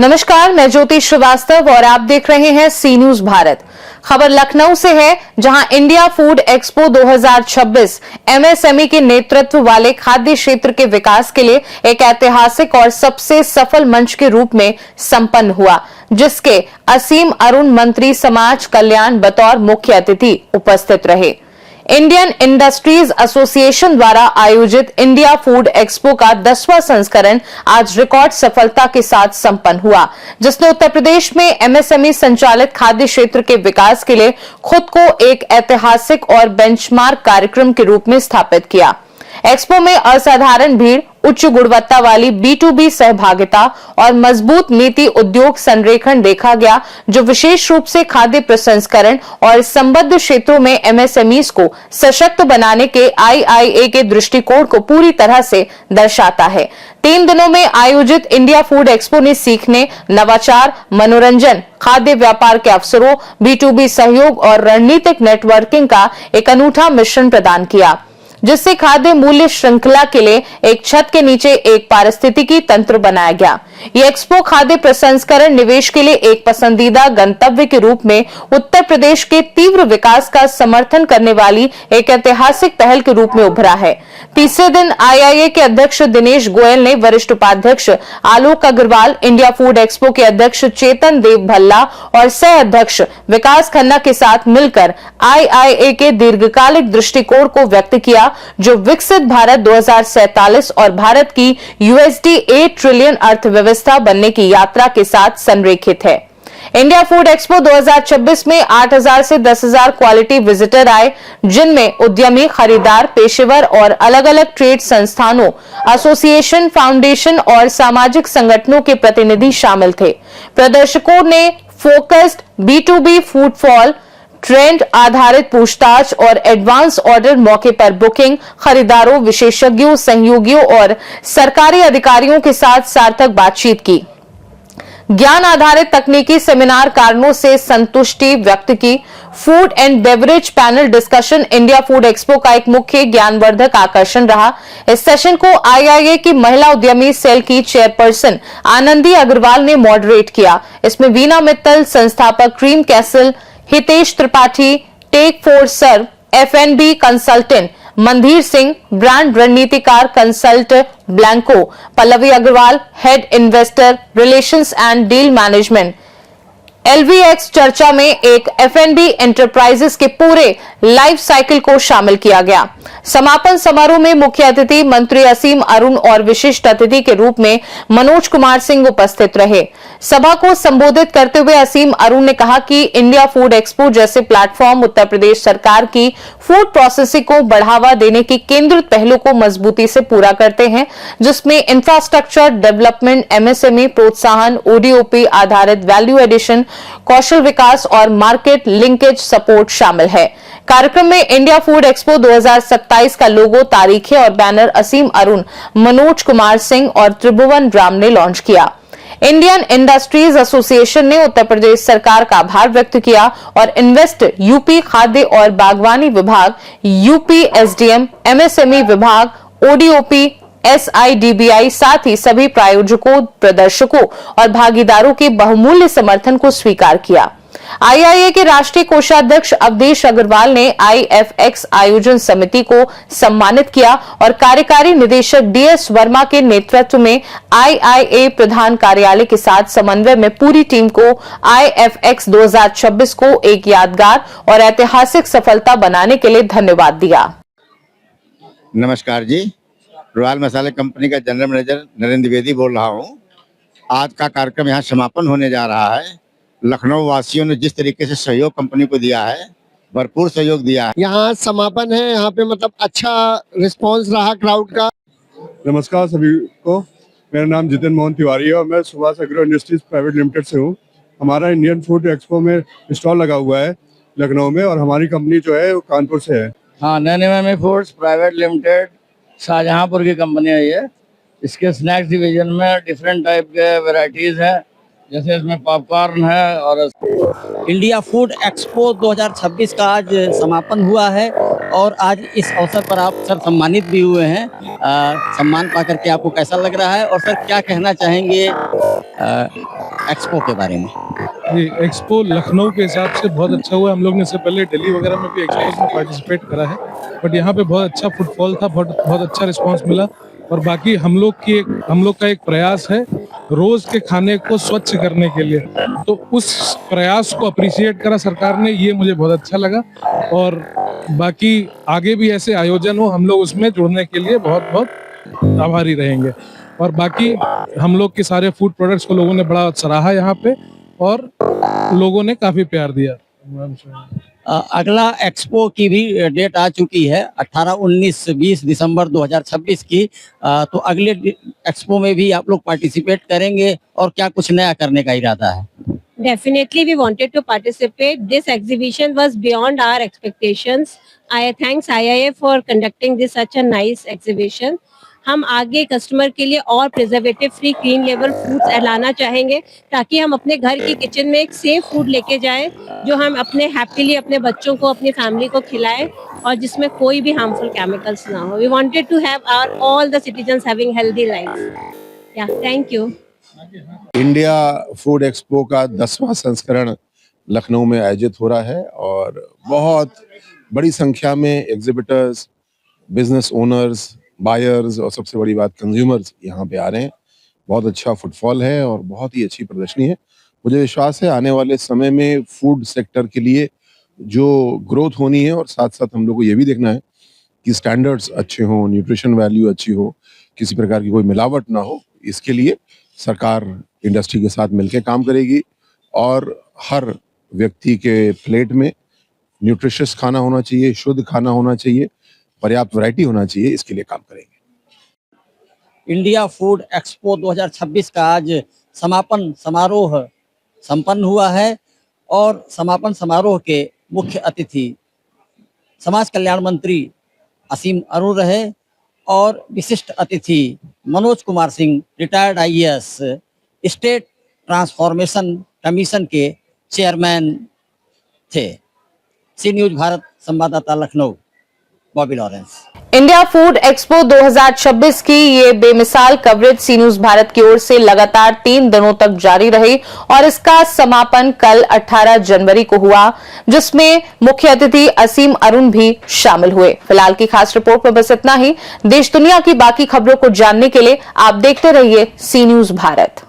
नमस्कार, मैं ज्योति श्रीवास्तव और आप देख रहे हैं सी न्यूज भारत। खबर लखनऊ से है, जहां इंडिया फूड एक्सपो 2026 एमएसएमई के नेतृत्व वाले खाद्य क्षेत्र के विकास के लिए एक ऐतिहासिक और सबसे सफल मंच के रूप में संपन्न हुआ, जिसके असीम अरुण मंत्री समाज कल्याण बतौर मुख्य अतिथि उपस्थित रहे। इंडियन इंडस्ट्रीज एसोसिएशन द्वारा आयोजित इंडिया फूड एक्सपो का 10वां संस्करण आज रिकॉर्ड सफलता के साथ संपन्न हुआ, जिसने उत्तर प्रदेश में एमएसएमई संचालित खाद्य क्षेत्र के विकास के लिए खुद को एक ऐतिहासिक और बेंचमार्क कार्यक्रम के रूप में स्थापित किया। एक्सपो में असाधारण भीड़, उच्च गुणवत्ता वाली B2B सहभागिता और मजबूत नीति उद्योग संरेखण देखा गया, जो विशेष रूप से खाद्य प्रसंस्करण और संबद्ध क्षेत्रों में एमएसएमईज को सशक्त बनाने के IIA के दृष्टिकोण को पूरी तरह से दर्शाता है। 3 दिनों में आयोजित इंडिया फूड एक्सपो ने सीखने, नवाचार, मनोरंजन, खाद्य व्यापार के अवसरों, B2B सहयोग और रणनीतिक नेटवर्किंग का एक अनूठा मिश्रण प्रदान किया, जिससे खाद्य मूल्य श्रृंखला के लिए एक छत के नीचे एक पारिस्थितिकी तंत्र बनाया गया। ये एक्सपो खाद्य प्रसंस्करण निवेश के लिए एक पसंदीदा गंतव्य के रूप में उत्तर प्रदेश के तीव्र विकास का समर्थन करने वाली एक ऐतिहासिक पहल के रूप में उभरा है। तीसरे दिन IIA के अध्यक्ष दिनेश गोयल ने वरिष्ठ उपाध्यक्ष आलोक अग्रवाल, इंडिया फूड एक्सपो के अध्यक्ष चेतन देव भल्ला और सह अध्यक्ष विकास खन्ना के साथ मिलकर IIA के दीर्घकालिक दृष्टिकोण को व्यक्त किया, जो विकसित भारत 2047 और भारत की USD 8 ट्रिलियन अर्थव्यवस्था बनने की यात्रा के साथ संरेखित है। इंडिया फूड एक्सपो 2026 में 8,000 से 10,000 क्वालिटी विजिटर आए, जिनमें उद्यमी, खरीदार, पेशेवर और अलग अलग ट्रेड संस्थानों, एसोसिएशन, फाउंडेशन और सामाजिक संगठनों के प्रतिनिधि शामिल थे। प्रदर्शकों ने फोकस्ड B2B फुटफॉल, ट्रेंड आधारित पूछताछ और एडवांस ऑर्डर मौके पर बुकिंग, खरीदारों, विशेषज्ञों, सहयोगियों और सरकारी अधिकारियों के साथ सार्थक बातचीत की। ज्ञान आधारित तकनीकी सेमिनार, कारणों से संतुष्टि व्यक्त की। Food and beverage panel discussion India food expo का एक मुख्य ज्ञानवर्धक आकर्षण रहा। इस सेशन को IIA की महिला उद्यमी सेल की चेयरपर्सन आनंदी अग्रवाल ने मॉडरेट किया। इसमें वीना मित्तल, संस्थापक Cream Castle, Hitesh Tripathi, Tech Four Serve, FNB consultant Mandhir Singh, brand रणनीतिकार Consult Blanco, Pallavi Agarwal, head investor relations and deal management, LVX चर्चा में एक FNB एंटरप्राइजेस के पूरे लाइफ साइकिल को शामिल किया गया। समापन समारोह में मुख्य अतिथि मंत्री असीम अरुण और विशिष्ट अतिथि के रूप में मनोज कुमार सिंह उपस्थित रहे। सभा को संबोधित करते हुए असीम अरुण ने कहा कि इंडिया फूड एक्सपो जैसे प्लेटफॉर्म उत्तर प्रदेश सरकार की फूड प्रोसेसिंग को बढ़ावा देने की केंद्रित पहलों को मजबूती से पूरा करते हैं, जिसमें इंफ्रास्ट्रक्चर डेवलपमेंट, MSME प्रोत्साहन, ODOP आधारित वैल्यू एडिशन, कौशल विकास और मार्केट लिंकेज सपोर्ट शामिल है। कार्यक्रम में इंडिया फूड एक्सपो 2027 का लोगो, तारीखें और बैनर असीम अरुण, मनोज कुमार सिंह और त्रिभुवन राम ने लॉन्च किया। इंडियन इंडस्ट्रीज एसोसिएशन ने उत्तर प्रदेश सरकार का आभार व्यक्त किया और इन्वेस्ट यूपी खाद्य और बागवानी विभाग, यूपी SDM, MSME विभाग, ODOP, SIDBI साथ ही सभी प्रायोजकों, प्रदर्शकों और भागीदारों के बहुमूल्य समर्थन को स्वीकार किया। IIA के राष्ट्रीय कोषाध्यक्ष अवधेश अग्रवाल ने IFX आयोजन समिति को सम्मानित किया और कार्यकारी निदेशक DS वर्मा के नेतृत्व में IIA प्रधान कार्यालय के साथ समन्वय में पूरी टीम को IFX 2026 को एक यादगार और ऐतिहासिक सफलता बनाने के लिए धन्यवाद दिया। नमस्कार जी, रॉयल मसाले कंपनी का जनरल मैनेजर नरेंद्र द्विवेदी बोल रहा हूँ। आज का कार्यक्रम यहाँ समापन होने जा रहा है। लखनऊ वासियों ने जिस तरीके से सहयोग कंपनी को दिया है, भरपूर सहयोग दिया है। यहाँ समापन है, यहाँ पे मतलब अच्छा रिस्पांस रहा क्राउड का। नमस्कार सभी को, मेरा नाम जितेंद्र मोहन तिवारी है और मैं Subhash agro industries private limited से हूँ। हमारा इंडियन फूड एक्सपो में स्टॉल लगा हुआ है लखनऊ में और हमारी कंपनी जो है वो कानपुर से है। हाँ, नैनोमी फूड्स प्राइवेट लिमिटेड शाहजहांपुर की कंपनी है ये। इसके स्नैक्स डिवीजन में डिफरेंट टाइप के वैरायटीज़ हैं, जैसे इसमें पॉपकॉर्न है। और इंडिया फूड एक्सपो 2026 का आज समापन हुआ है और आज इस अवसर पर आप सर सम्मानित भी हुए हैं। सम्मान पाकर के आपको कैसा लग रहा है और सर क्या कहना चाहेंगे एक्सपो के बारे में। ये एक्सपो लखनऊ के हिसाब से बहुत अच्छा हुआ। हम लोग ने इससे पहले दिल्ली वगैरह में भी एक्सपोज में पार्टिसिपेट करा है, बट यहाँ पे बहुत अच्छा फुटफॉल था, बहुत अच्छा रिस्पांस मिला। और बाकी हम लोग का एक प्रयास है रोज के खाने को स्वच्छ करने के लिए, तो उस प्रयास को अप्रिशिएट करा सरकार ने, ये मुझे बहुत अच्छा लगा। और बाकी आगे भी ऐसे आयोजन हो, हम लोग उसमें जुड़ने के लिए बहुत बहुत आभारी रहेंगे। और बाकी हम लोग के सारे फूड प्रोडक्ट्स को लोगों ने बड़ा सराहा यहाँ पे, और लोगों ने काफी प्यार दिया। अगला एक्सपो की भी डेट आ चुकी है 18, 19, 20 दिसंबर 2026 की। तो अगले एक्सपो में भी आप लोग पार्टिसिपेट करेंगे और क्या कुछ नया करने का इरादा है? Definitely, we wanted to participate. This exhibition was beyond our expectations. I thanks IIA for conducting this such a nice exhibition. हम आगे कस्टमर के लिए और preservative free clean label foods लाना चाहेंगे, ताकि हम अपने घर की किचन में एक सेफ फूड लेके जाएं, जो हम अपने हैप्पीली अपने बच्चों को, अपनी फैमिली को खिलाएं, और जिसमें कोई भी हार्मफुल केमिकल्स ना हो। We wanted to have our all the citizens having healthy life. या thank you. India food expo का 10वां संस्करण लखनऊ में आयोजित हो रहा है और बहुत बड़ी संख्या में एग्जिबिटर्स, बिजनेस ओनर्स, बायर्स और सबसे बड़ी बात कंज्यूमर्स यहाँ पे आ रहे हैं। बहुत अच्छा फुटफॉल है और बहुत ही अच्छी प्रदर्शनी है। मुझे विश्वास है आने वाले समय में फूड सेक्टर के लिए जो ग्रोथ होनी है, और साथ साथ हम लोग को ये भी देखना है कि स्टैंडर्ड्स अच्छे हों, न्यूट्रिशन वैल्यू अच्छी हो, किसी प्रकार की कोई मिलावट ना हो। इसके लिए सरकार इंडस्ट्री के साथ मिलकर काम करेगी और हर व्यक्ति के प्लेट में न्यूट्रिशियस खाना होना चाहिए, शुद्ध खाना होना चाहिए, पर्याप्त वैरायटी होना चाहिए। इसके लिए काम करेंगे। इंडिया फूड एक्सपो 2026 का आज समापन समारोह संपन्न हुआ है और समापन समारोह के मुख्य अतिथि समाज कल्याण मंत्री असीम अरुण रहे और विशिष्ट अतिथि Manoj Kumar Singh, retired IAS, state transformation commission के चेयरमैन थे। सी न्यूज भारत संवाददाता Lucknow Bobby Lawrence. India food expo 2026 की ये बेमिसाल कवरेज सी न्यूज भारत की ओर से लगातार 3 दिनों तक जारी रही और इसका समापन कल 18 जनवरी को हुआ, जिसमें मुख्य अतिथि असीम अरुण भी शामिल हुए। फिलहाल की खास रिपोर्ट में बस इतना ही। देश दुनिया की बाकी खबरों को जानने के लिए आप देखते रहिए सी न्यूज भारत।